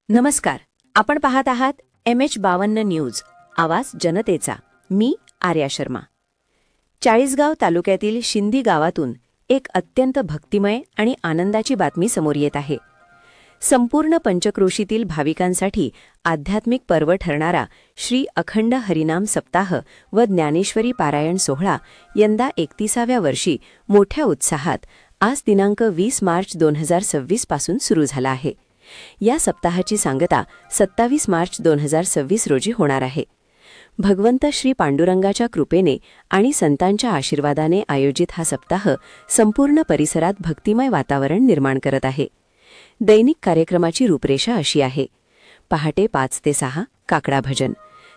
नमस्कार, आपण पाहत आहात MH52 न्यूज, आवाज जनतेचा. मी आर्या शर्मा. चाळीसगाव तालुक्यातील शिंदी गावातून एक अत्यंत भक्तिमय आणि आनंदाची बातमी समोर येत आहे. संपूर्ण पंचक्रोशीतील भाविकांसाठी आध्यात्मिक पर्व ठरणारा श्री अखंड हरिनाम सप्ताह व ज्ञानेश्वरी पारायण सोहळा यंदा 31व्या वर्षी मोठ्या उत्साहात आज दिनांक 20 मार्च 2026 पासून सुरू झाला आहे. या सप्ताहाची सांगता 27 मार्च 2026 रोजी होणार आहे. भगवंत श्री पांडुरंगाच्या कृपेने आणि संतांच्या आशीर्वादाने आयोजित हा सप्ताह संपूर्ण परिसरात भक्तिमय वातावरण निर्माण करत आहे. दैनिक कार्यक्रमाची रूपरेषा अशी आहे. पहाटे 5 ते 6 काकडा भजन,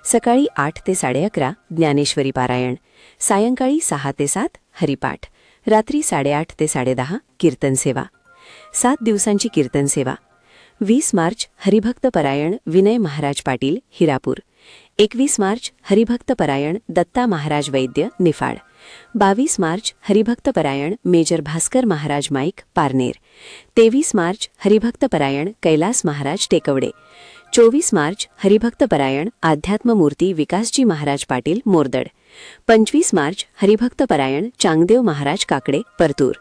सकाळी 8 ते 11:30 ज्ञानेश्वरी पारायण, सायंकाळी 6 ते 7 हरिपाठ, रात्री 8:30 ते 10:30 कीर्तन सेवा. 7 दिवसांची कीर्तन सेवा. 20 मार्च हरिभक्त परायण विनय महाराज पाटील हिरापूर, 21 मार्च हरिभक्त परायण दत्ता महाराज वैद्य निफाड, 22 मार्च हरिभक्त परायण मेजर भास्कर महाराज माईक पारनेर, 23 मार्च हरिभक्त परायण कैलास महाराज टेकवडे, 24 मार्च हरिभक्त परायण आध्यात्ममूर्ती विकासजी महाराज पाटील मोरदड, 25 मार्च हरिभक्त परायण चांगदेव महाराज काकडे परतूर.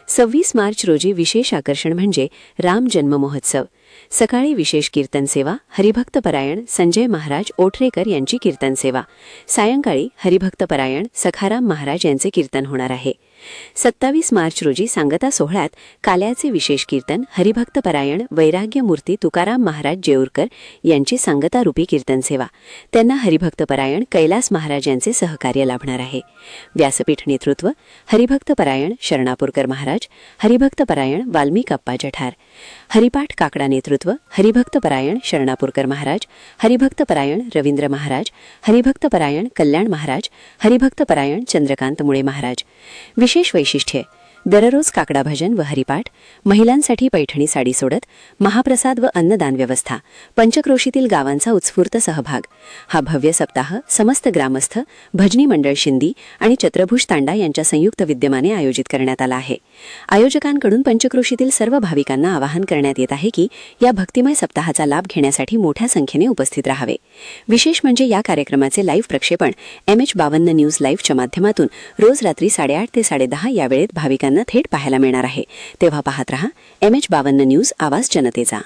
26 मार्च रोजी विशेष आकर्षण म्हणजे राम जन्म महोत्सव. सकाळी विशेष कीर्तन सेवा, हरिभक्त परायण संजय महाराज ओठरेकर यांची कीर्तन सेवा. सायंकाळी हरिभक्त परायण सखाराम महाराज यांचे कीर्तन होणार आहे. 27 मार्च रोजी सांगता सोहळ्यात काल्याचे विशेष कीर्तन हरिभक्त परायण वैराग्यमूर्ती तुकाराम महाराज जेऊरकर यांची सांगतारूपी कीर्तन सेवा. त्यांना हरिभक्त परायण कैलास महाराज यांचे सहकार्य लाभणार आहे. व्यासपीठ नेतृत्व हरिभक्त परायण शरणापूरकर महाराज, हरिभक्त परायण वाल्मिक अप्पा जठार. हरिपाठ काकडा नेतृत्व हरिभक्त परायण शरणापूरकर महाराज, हरिभक्त परायण रवींद्र महाराज, हरिभक्त परायण कल्याण महाराज, हरिभक्त परायण चंद्रकांत मुळे महाराज. विशेष वैशिष्ट्ये: दररोज काकडा भजन व हरिपाठ, महिलांसाठी पैठणी साडी सोडत, महाप्रसाद व अन्नदान व्यवस्था, पंचक्रोशीतील गावांचा उत्स्फूर्त सहभाग. हा भव्य सप्ताह समस्त ग्रामस्थ, भजनी मंडळ शिंदी आणि छत्रभुज तांडा यांच्या संयुक्त विद्यमाने आयोजित करण्यात आला आहे. आयोजकांकडून पंचक्रोशीतील सर्व भाविकांना आवाहन करण्यात येत आहे की या भक्तिमय सप्ताहाचा लाभ घेण्यासाठी मोठ्या संख्येने उपस्थित राहावे. विशेष म्हणजे या कार्यक्रमाचे लाईव्ह प्रक्षेपण MH52 न्यूज लाईव्हच्या माध्यमातून रोज रात्री 8:30 ते 10:30 या वेळेत भाविकांना थेट पाहायला मिळणार आहे. तेव्हा पाहत रहा MH52 न्यूज, आवाज जनतेचा.